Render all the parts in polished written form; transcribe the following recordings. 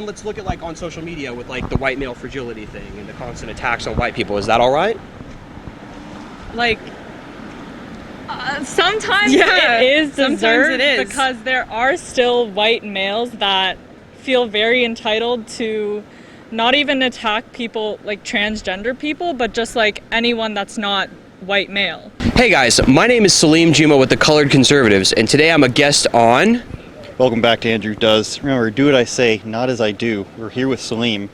let's look at like on social media with like the white male fragility thing and the constant attacks on white people. Is that all right? Like, sometimes it is sometimes deserved it is. because there are still white males that feel very entitled to not even attack people like transgender people, but just like anyone that's not white male. Hey guys, my name is Saleem Juma with the Colored Conservatives, and today I'm a guest on... Welcome back to Andrew Does. Remember, do what I say, not as I do. We're here with Saleem.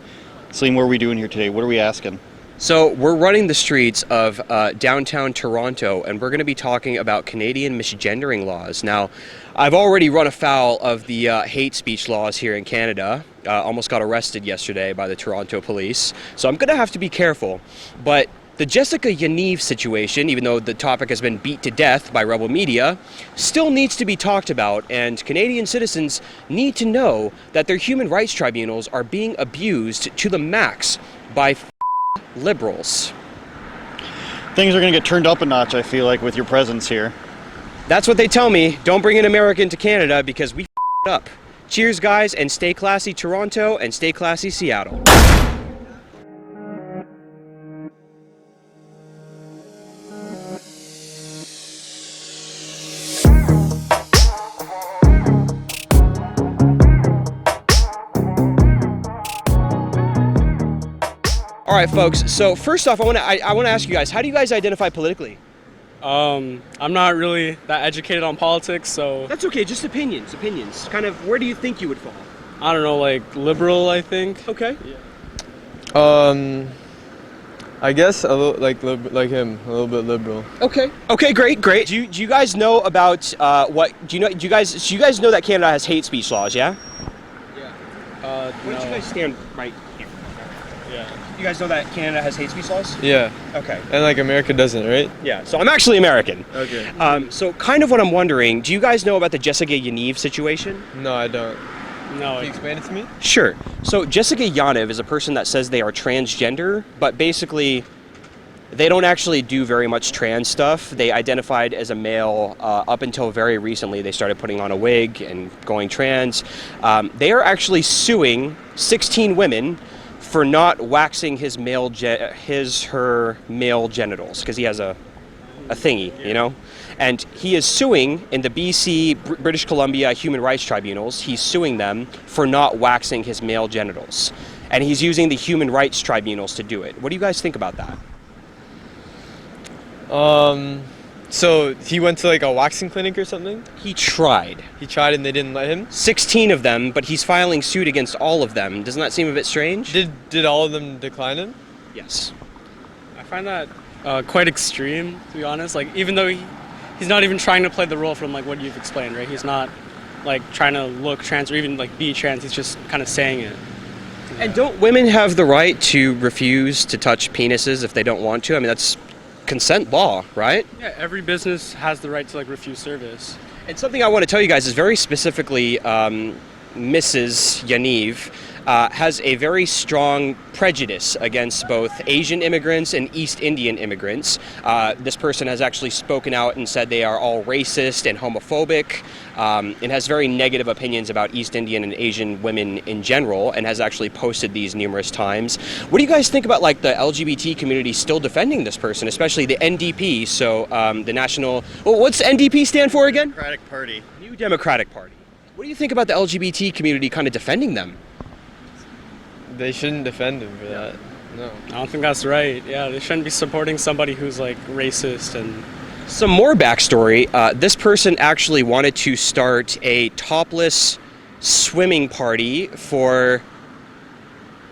Saleem, what are we doing here today? What are we asking? So we're running the streets of downtown Toronto, and we're going to be talking about Canadian misgendering laws. Now, I've already run afoul of the hate speech laws here in Canada. Almost got arrested yesterday by the Toronto police, so I'm going to have to be careful. But the Jessica Yaniv situation, even though the topic has been beat to death by rebel media, still needs to be talked about, and Canadian citizens need to know that their human rights tribunals are being abused to the max by liberals. Things are going to get turned up a notch, I feel like, with your presence here. That's what they tell me. Don't bring an American to Canada because we up. Cheers, guys, and stay classy, Toronto, and stay classy, Seattle. All right, folks. So first off, I want to ask you guys, how do you guys identify politically? I'm not really that educated on politics, so... That's okay, just opinions. Kind of, where do you think you would fall? I don't know, like liberal, I think. Okay. I guess a little like him, a little bit liberal. Okay. Okay, great. Do you guys know about do you guys know that Canada has hate speech laws, yeah? Yeah. Why don't you guys stand right here? Yeah. You guys know that Canada has hate speech laws? Yeah. Okay. And like America doesn't, right? Yeah. So I'm actually American. Okay. So kind of what I'm wondering, do you guys know about the Jessica Yaniv situation? No, I don't. No. Can you explain it to me? Sure. So Jessica Yaniv is a person that says they are transgender, but basically they don't actually do very much trans stuff. They identified as a male up until very recently. They started putting on a wig and going trans. They are actually suing 16 women for not waxing her male genitals, because he has a thingy, you know? And he is suing in the BC, British Columbia Human Rights Tribunals. He's suing them for not waxing his male genitals. And he's using the Human Rights Tribunals to do it. What do you guys think about that? So he went to like a waxing clinic or something? He tried. He tried and they didn't let him? 16 of them, but he's filing suit against all of them. Doesn't that seem a bit strange? Did all of them decline him? Yes. I find that quite extreme, to be honest. Like, even though he's not even trying to play the role from like what you've explained, right? He's not like trying to look trans or even like be trans. He's just kind of saying it. Yeah. And don't women have the right to refuse to touch penises if they don't want to? I mean, that's consent law, right? Yeah, every business has the right to like refuse service. And something I want to tell you guys is very specifically Mrs. Yaniv has a very strong prejudice against both Asian immigrants and East Indian immigrants. This person has actually spoken out and said they are all racist and homophobic, and has very negative opinions about East Indian and Asian women in general, and has actually posted these numerous times. What do you guys think about like the LGBT community still defending this person, especially the NDP? So the National, what's NDP stand for again? Democratic Party. New Democratic Party. What do you think about the LGBT community kind of defending them? They shouldn't defend him for that. No. I don't think that's right. Yeah, they shouldn't be supporting somebody who's like racist. And some more backstory. This person actually wanted to start a topless swimming party for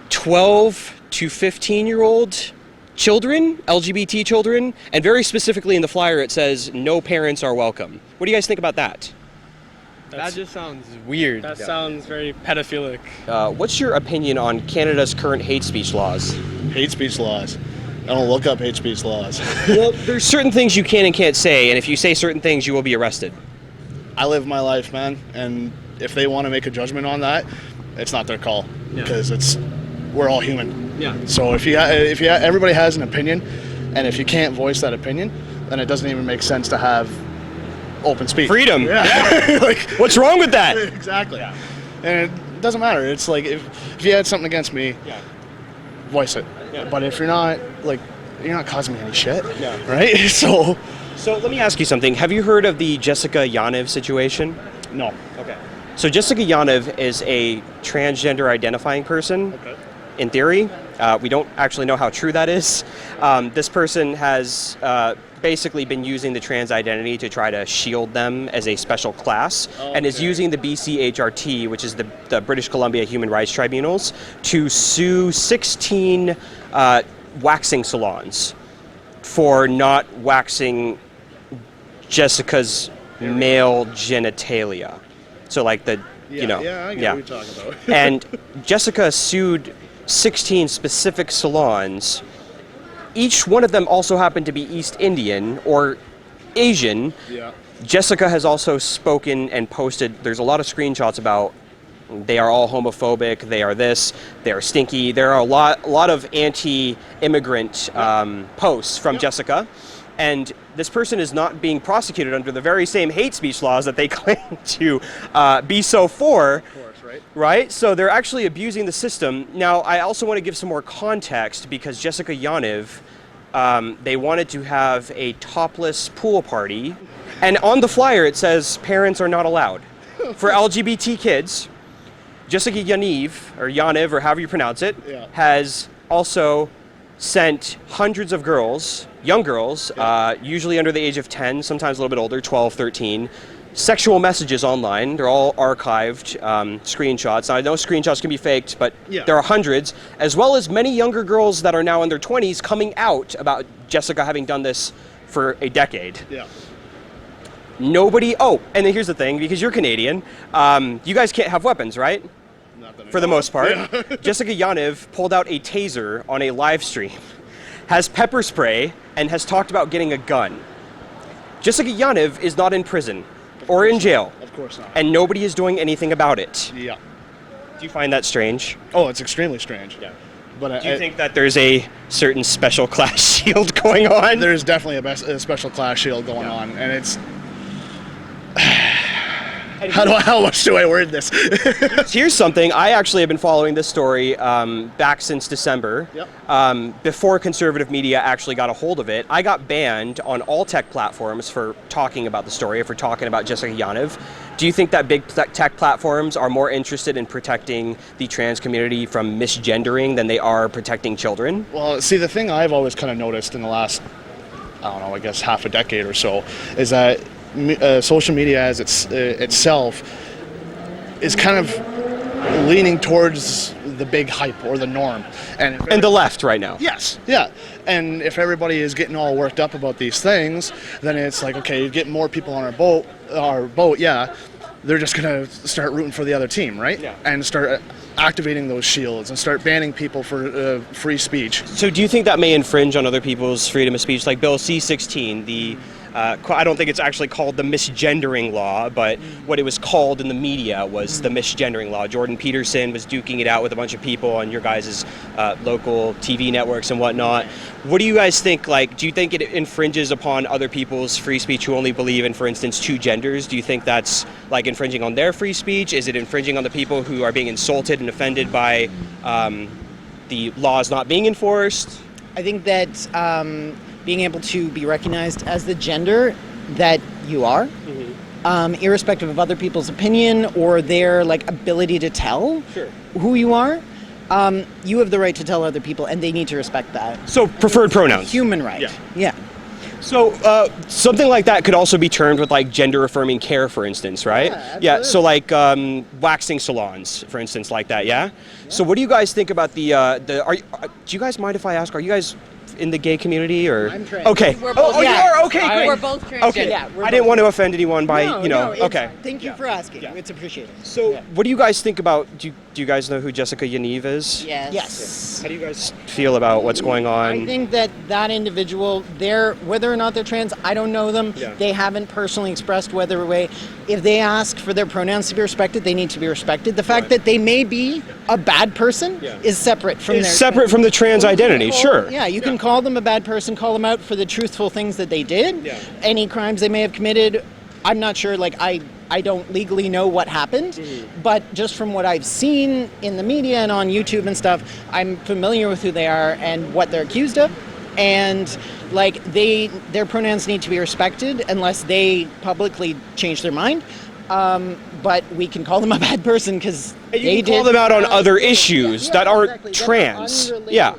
12 to 15-year-old children, LGBT children, and very specifically in the flyer it says, no parents are welcome. What do you guys think about that? That just sounds weird. That sounds very pedophilic. What's your opinion on Canada's current hate speech laws? Hate speech laws? I don't look up hate speech laws. Well, there's certain things you can and can't say, and if you say certain things, you will be arrested. I live my life, man, and if they want to make a judgment on that, it's not their call, because we're all human. Yeah. So if everybody has an opinion, and if you can't voice that opinion, then it doesn't even make sense to have open speech. Freedom. Yeah. Like, what's wrong with that? Exactly. And doesn't matter. It's like if you had something against me, voice it. Yeah. But if you're not causing me any shit, Yeah. right? So let me ask you something. Have you heard of the Jessica Yaniv situation? no. Okay. So Jessica Yaniv is a transgender identifying person. Okay. In theory, we don't actually know how true that is. This person has basically been using the trans identity to try to shield them as a special class, and is using the BCHRT, which is the British Columbia Human Rights Tribunals, to sue 16 waxing salons for not waxing Jessica's male genitalia. So like I get what you're talking about. And Jessica sued 16 specific salons. Each one of them also happened to be East Indian or Asian. Yeah. Jessica has also spoken and posted, there's a lot of screenshots about they are all homophobic, they are this, they are stinky. There are a lot of anti-immigrant posts from Jessica. And this person is not being prosecuted under the very same hate speech laws that they claim to be so for. Of course, right? Right? So they're actually abusing the system. Now, I also want to give some more context because Jessica Yaniv, they wanted to have a topless pool party. And on the flyer, it says parents are not allowed. For LGBT kids, Jessica Yaniv, or however you pronounce it, has also sent hundreds of girls, young girls, usually under the age of 10, sometimes a little bit older, 12, 13, sexual messages online. They're all archived screenshots. Now, I know screenshots can be faked, but there are hundreds, as well as many younger girls that are now in their 20s coming out about Jessica having done this for a decade. Yeah. Nobody, and then here's the thing, because you're Canadian, you guys can't have weapons, right? For the most part. Yeah. Jessica Yaniv pulled out a taser on a live stream, has pepper spray, and has talked about getting a gun. Jessica Yaniv is not in prison or in jail. Of course not. And nobody is doing anything about it. Yeah. Do you find that strange? Oh, it's extremely strange. Yeah. But do you think that there's a certain special class shield going on? There's definitely a special class shield going on, and it's... How much do I word this? Here's something. I actually have been following this story back since December. Yep. Before conservative media actually got a hold of it. I got banned on all tech platforms for talking about the story, for talking about Jessica Yaniv. Do you think that big tech platforms are more interested in protecting the trans community from misgendering than they are protecting children? Well, see, the thing I've always kind of noticed in the last, I guess half a decade or so, is that social media as itself is kind of leaning towards the big hype or the norm, and the left right now. Yes, yeah. And if everybody is getting all worked up about these things, then it's like, okay, you get more people on our boat, yeah. They're just gonna start rooting for the other team, right? Yeah. And start activating those shields and start banning people for free speech. So do you think that may infringe on other people's freedom of speech? Like Bill C-16, I don't think it's actually called the misgendering law, but what it was called in the media was the misgendering law. Jordan Peterson was duking it out with a bunch of people on your guys' local TV networks and whatnot. What do you guys think? Like, do you think it infringes upon other people's free speech who only believe in, for instance, two genders? Do you think that's like infringing on their free speech? Is it infringing on the people who are being insulted and offended by the laws not being enforced? I think that being able to be recognized as the gender that you are, irrespective of other people's opinion or their ability to tell who you are, you have the right to tell other people, and they need to respect that. So preferred pronouns. Human right. Yeah. So something like that could also be termed with like gender affirming care, for instance, right? Yeah. So like waxing salons, for instance, like that. Yeah. So what do you guys think about do you guys mind if I ask? Are you guys in the gay community or? I'm trans. Okay. We're both, you are? Okay, great. We're both transgender. Okay. Yeah, I didn't want to offend anyone by, okay. Thank you for asking. It's appreciated. So what do you guys think about, do you guys know who Jessica Yaniv is? Yes. How do you guys feel about what's going on? I think that individual, whether or not they're trans, I don't know them. Yeah. They haven't personally expressed whether way. If they ask for their pronouns to be respected, they need to be respected. The fact that they may be a bad person is separate from It's separate from the trans identity, sure. Yeah, you can call them a bad person, call them out for the truthful things that they did. Yeah. Any crimes they may have committed, I'm not sure, I I don't legally know what happened, but just from what I've seen in the media and on YouTube and stuff, I'm familiar with who they are and what they're accused of. And like their pronouns need to be respected unless they publicly change their mind. But we can call them a bad person because they call them out on other issues that aren't trans. Yeah.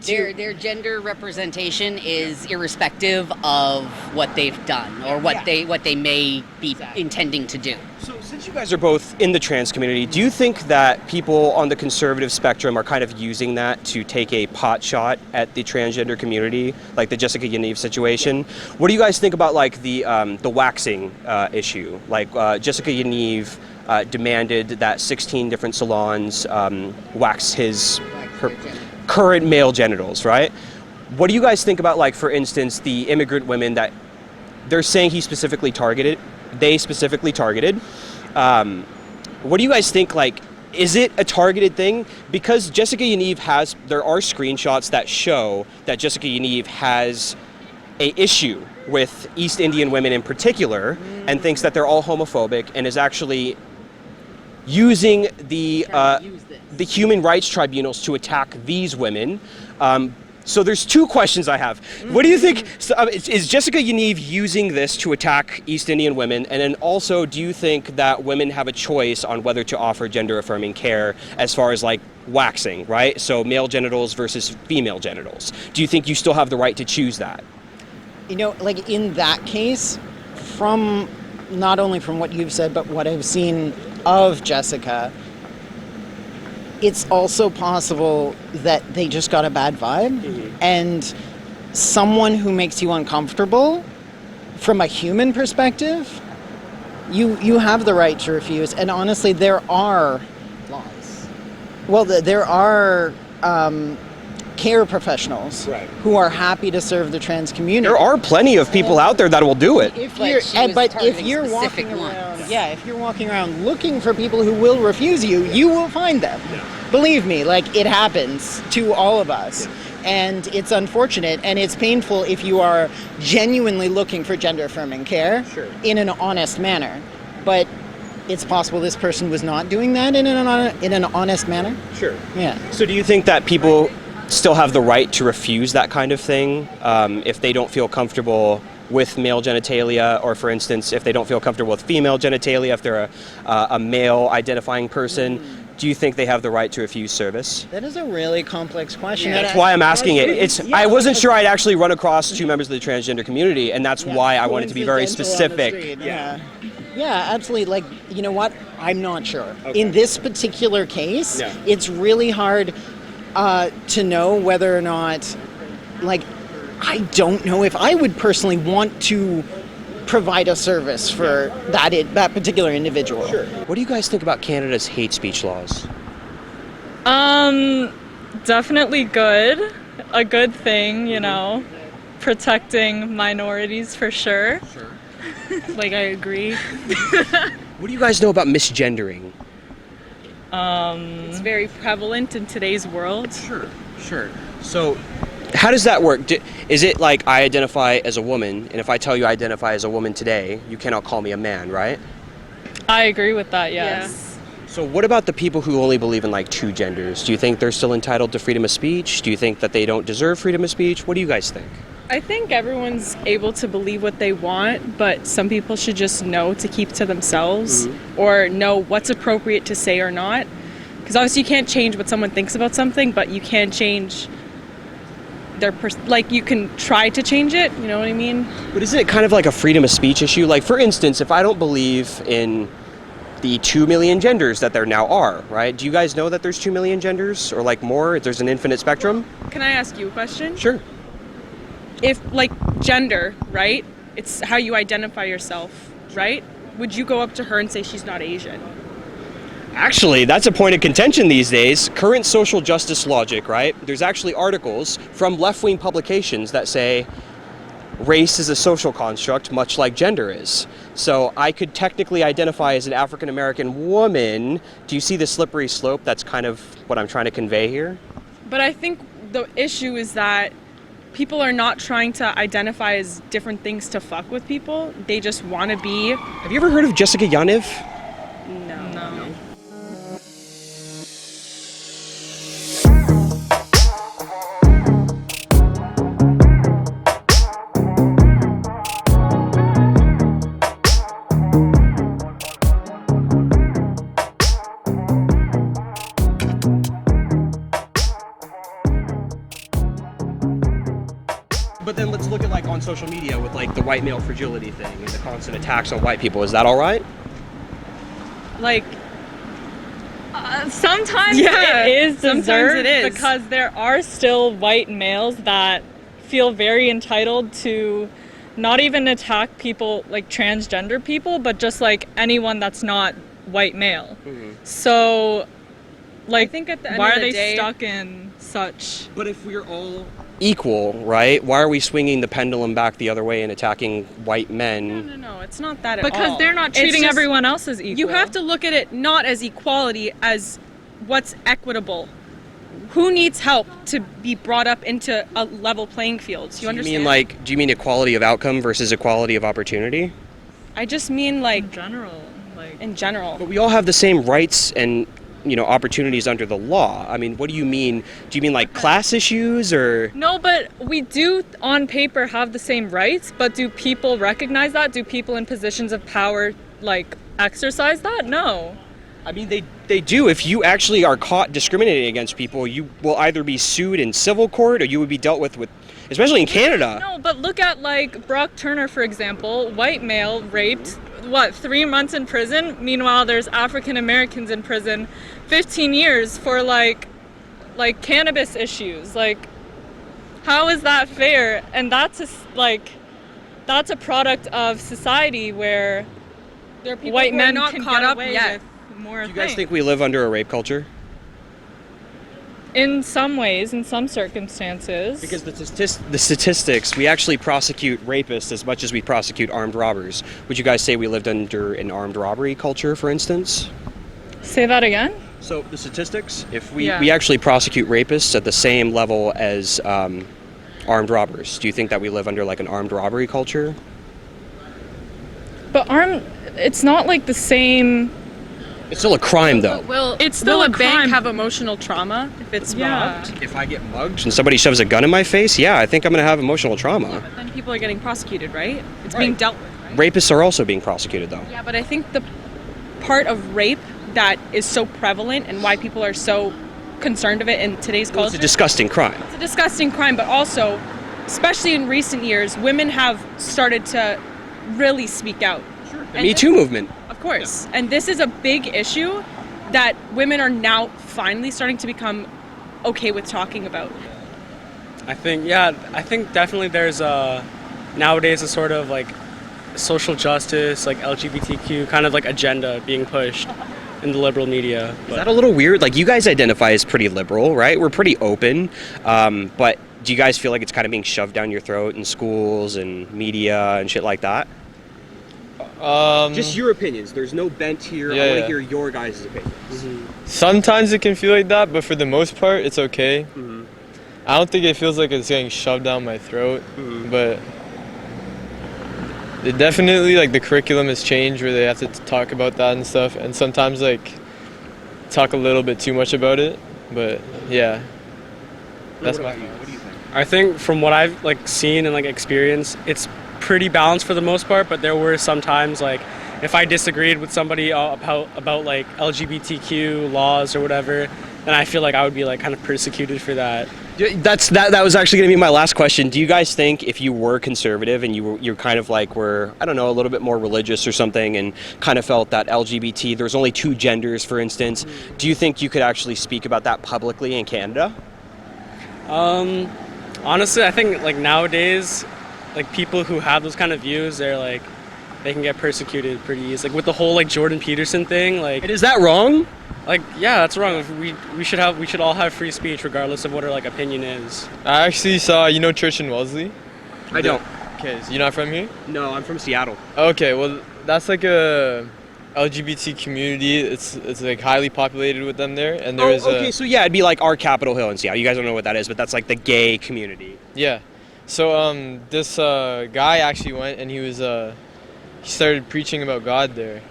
Their gender representation is irrespective of what they've done or what they may be intending to do. So since you guys are both in the trans community, do you think that people on the conservative spectrum are kind of using that to take a pot shot at the transgender community, like the Jessica Yaniv situation? What do you guys think about like the waxing issue? Like Jessica Yaniv demanded that 16 different salons wax her current male genitals, right? What do you guys think about, like, for instance, the immigrant women that they're saying they specifically targeted? What do you guys think, like, is it a targeted thing? Because Jessica Yaniv there are screenshots that show that Jessica Yaniv has a issue with East Indian women in particular and thinks that they're all homophobic and is actually using the human rights tribunals to attack these women. So there's two questions I have. What do you think, is Jessica Yaniv using this to attack East Indian women? And then also, do you think that women have a choice on whether to offer gender-affirming care as far as like waxing, right? So male genitals versus female genitals. Do you think you still have the right to choose that? You know, like in that case, from not only from what you've said, but what I've seen of Jessica, it's also possible that they just got a bad vibe, and someone who makes you uncomfortable from a human perspective, you have the right to refuse. And honestly, there are laws. Well, there are care professionals who are happy to serve the trans community. There are plenty of people out there that will do it. If you're walking around looking for people who will refuse you, you will find them. Believe me, like, it happens to all of us. And it's unfortunate and it's painful if you are genuinely looking for gender-affirming care in an honest manner. But it's possible this person was not doing that in an honest manner. Sure. Yeah. So do you think that people still have the right to refuse that kind of thing if they don't feel comfortable with male genitalia, or for instance, if they don't feel comfortable with female genitalia, if they're a male identifying person? Do you think they have the right to refuse service? That is a really complex question. That's why I'm asking it. I wasn't sure I'd actually run across two members of the transgender community, and that's why I wanted to be very specific. Yeah, absolutely. Like, you know what? I'm not sure. Okay. In this particular case, it's really hard to know whether or not, like, I don't know if I would personally want to provide a service for that particular individual. Sure. What do you guys think about Canada's hate speech laws? Definitely good. A good thing, you know. Protecting minorities for sure. Like, I agree. What do you guys know about misgendering? It's very prevalent in today's world. Sure. So, how does that work? Is it like I identify as a woman, and if I tell you I identify as a woman today, you cannot call me a man, right? I agree with that, yes. So what about the people who only believe in like two genders? Do you think they're still entitled to freedom of speech? Do you think that they don't deserve freedom of speech? What do you guys think? I think everyone's able to believe what they want, but some people should just know to keep to themselves or know what's appropriate to say or not. Because obviously you can't change what someone thinks about something, but you can change you can try to change it, you know what I mean? But isn't it kind of like a freedom of speech issue? Like, for instance, if I don't believe in the 2 million genders that there now are, right? Do you guys know that there's 2 million genders or like more? There's an infinite spectrum? Can I ask you a question? Sure. If, like, gender, right? It's how you identify yourself, right? Would you go up to her and say she's not Asian? Actually, that's a point of contention these days. Current social justice logic, right? There's actually articles from left-wing publications that say race is a social construct, much like gender is. So I could technically identify as an African-American woman. Do you see the slippery slope? That's kind of what I'm trying to convey here. But I think the issue is that people are not trying to identify as different things to fuck with people. They just want to be. Have you ever heard of Jessica Yaniv? No. But then let's look at like on social media with like the white male fragility thing and the constant attacks on white people. Is that all right? Like, Sometimes Yeah, it is sometimes deserved it is. because there are still white males that feel very entitled to not even attack people like transgender people, but just like anyone that's not white male. So, like, I think at the end why of are the they day- stuck in such? But if we're all equal, right? Why are we swinging the pendulum back the other way and attacking white men? No, it's not that at all. Because they're not It's treating just- everyone else as equal. You have to look at it not as equality, as what's equitable. Who needs help to be brought up into a level playing field? Do you understand? Do you mean equality of outcome versus equality of opportunity? I just mean like in general, like. in general. But we all have the same rights and, you know, opportunities under the law. I mean, what do you mean? Do you mean like class issues or? No, but we do on paper have the same rights, but do people recognize that? Do people in positions of power like exercise that? No. I mean, they do. If you actually are caught discriminating against people, you will either be sued in civil court or you would be dealt with, especially in Canada. No, but look at like Brock Turner, for example, white male raped, 3 months in prison? Meanwhile, there's African Americans in prison 15 years for like cannabis issues. Like, how is that fair? And that's a product of society where There are people white who are men not can caught get up away yet. with more Do you guys things. think we live under a rape culture? In some ways, in some circumstances. Because the statistics, we actually prosecute rapists as much as we prosecute armed robbers. Would you guys say we lived under an armed robbery culture, for instance? Say that again? So the statistics, if we Yeah. actually prosecute rapists at the same level as armed robbers, do you think that we live under like an armed robbery culture? But it's not like the same. It's still a crime, though. It's still will a a bank crime. have emotional trauma if it's Yeah. robbed? If I get mugged and somebody shoves a gun in my face, yeah, I think I'm going to have emotional trauma. But then people are getting prosecuted, right? It's being dealt with, right? Rapists are also being prosecuted, though. Yeah, but I think the part of rape that is so prevalent and why people are so concerned of it in today's Well, culture. it's a disgusting crime. It's a disgusting crime, but also, especially in recent years, women have started to really speak out. The Me Too movement. Of course. And this is a big issue that women are now finally starting to become okay with talking about. I think definitely there's nowadays a sort of like social justice, like LGBTQ kind of like agenda being pushed in the liberal media. Is that a little weird? Like, you guys identify as pretty liberal, right? We're pretty open, but do you guys feel like it's kind of being shoved down your throat in schools and media and shit like that? Just your opinions. There's no bent here. I want to hear your guys' opinions. Sometimes it can feel like that, but for the most part, it's okay. I don't think it feels like it's getting shoved down my throat, but it definitely, like, the curriculum has changed where they have to talk about that and stuff, and sometimes, like, talk a little bit too much about it, but yeah. That's my view. What do you think? I think from what I've like seen and like experienced, it's pretty balanced for the most part, but there were some times like if I disagreed with somebody about like LGBTQ laws or whatever, then I feel like I would be like kind of persecuted for that. That was actually going to be my last question. Do you guys think if you were conservative and you're kind of like were, I don't know, a little bit more religious or something and kind of felt that LGBT, there's only two genders, for instance, do you think you could actually speak about that publicly in Canada? Honestly, I think like nowadays, like people who have those kind of views, they can get persecuted pretty easy. Like with the whole like Jordan Peterson thing, like. And is that wrong? Like, yeah, that's wrong. We should all have free speech regardless of what our like opinion is. I actually saw, you know, Church in Wellesley? I don't. Okay, so you're not from here? No, I'm from Seattle. Okay, well, that's like a LGBT community. It's like highly populated with them there, and there is okay, so yeah, it'd be like our Capitol Hill in Seattle. You guys don't know what that is, but that's like the gay community. yeah. So this guy actually went and he started preaching about God there,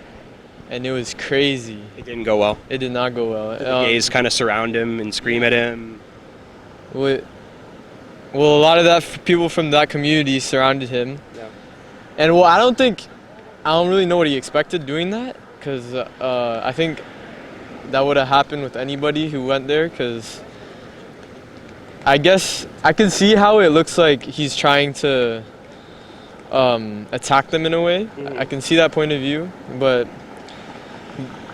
and it was crazy. It didn't go well. It did not go well. The gays kind of surround him and scream at him. Well, a lot of people from that community surrounded him. Yeah. And I don't really know what he expected doing that, because I think that would have happened with anybody who went there, because I guess I can see how it looks like he's trying to attack them in a way. Mm-hmm. I can see that point of view, but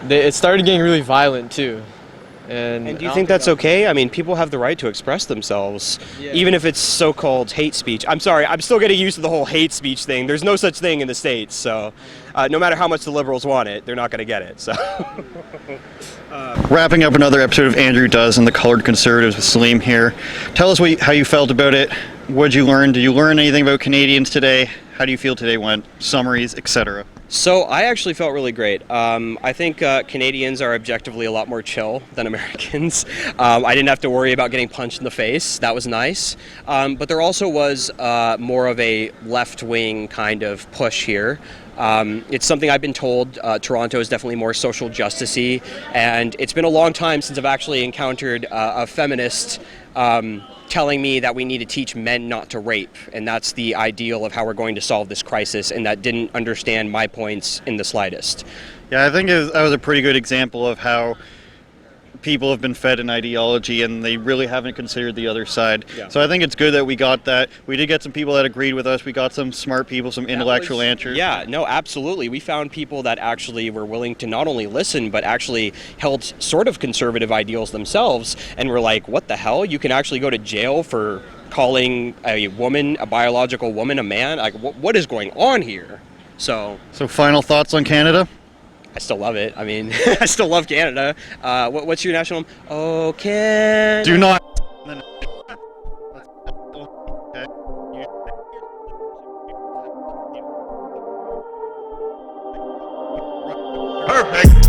it started getting really violent too. And do you think that's okay? I mean, people have the right to express themselves, even if it's so-called hate speech. I'm sorry, I'm still getting used to the whole hate speech thing. There's no such thing in the States, so no matter how much the liberals want it, they're not going to get it. So, Wrapping up another episode of Andrew Does and the Colored Conservatives with Saleem here. Tell us how you felt about it. What did you learn? Did you learn anything about Canadians today? How do you feel today went? Summaries, etc. So I actually felt really great. I think Canadians are objectively a lot more chill than Americans. I didn't have to worry about getting punched in the face. That was nice. But there also was more of a left-wing kind of push here. It's something I've been told. Toronto is definitely more social justice-y, and it's been a long time since I've actually encountered a feminist telling me that we need to teach men not to rape, and that's the ideal of how we're going to solve this crisis, and that didn't understand my points in the slightest. Yeah, I think that was a pretty good example of how people have been fed an ideology and they really haven't considered the other side. Yeah. So I think it's good that we got that. We did get some people that agreed with us. We got some smart people, some intellectual answers. Yeah, no, absolutely. We found people that actually were willing to not only listen, but actually held sort of conservative ideals themselves, and were like, what the hell? You can actually go to jail for calling a woman, a biological woman, a man? Like, what is going on here? So final thoughts on Canada? I still love it. I mean, I still love Canada. What's your national anthem? Oh, Canada. Do not. Perfect.